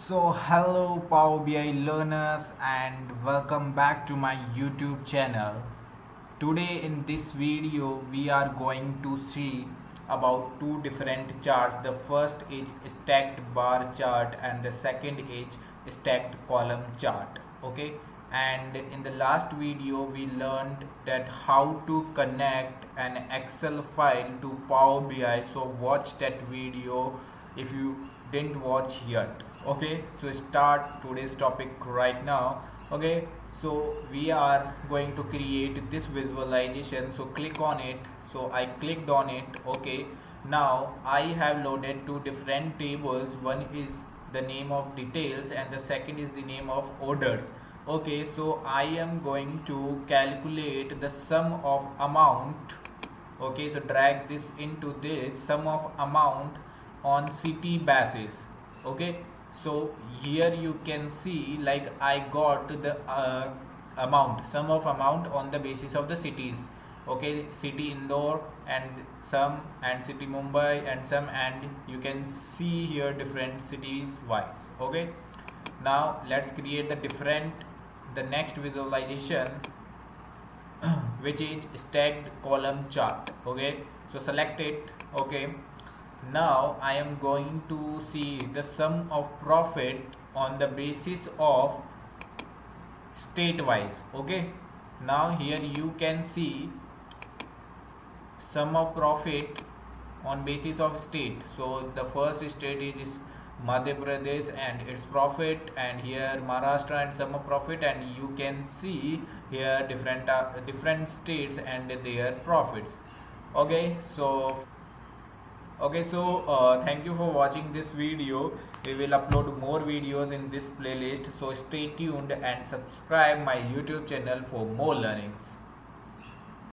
So hello Power BI learners and welcome back to my YouTube channel. Today in this video we are going to see about two different charts. The first is stacked bar chart and the second is stacked column chart. Okay, and in the last video we learned that how to connect an Excel file to Power BI. So watch that video if you didn't watch yet. Okay, so start today's topic right now. Okay, so we are going to create this visualization, so click on it. So I clicked on it. Okay, now I have loaded two different tables. One is the name of details and the second is the name of orders. Okay, so I am going to calculate the sum of amount. Okay, so drag this into this sum of amount on city basis. Okay, so here you can see like I got the sum of amount on the basis of the cities. Okay, city Indore and some, and city Mumbai and some, and you can see here different cities wise. Okay, now let's create the next visualization which is stacked column chart. Okay, so select it. Okay, now I am going to see the sum of profit on the basis of state wise. Okay, now here you can see sum of profit on basis of state. So the first state is Madhya Pradesh and its profit, and here Maharashtra and sum of profit, and you can see here different states and their profits. Okay, thank you for watching this video. We will upload more videos in this playlist, so stay tuned and subscribe my YouTube channel for more learnings.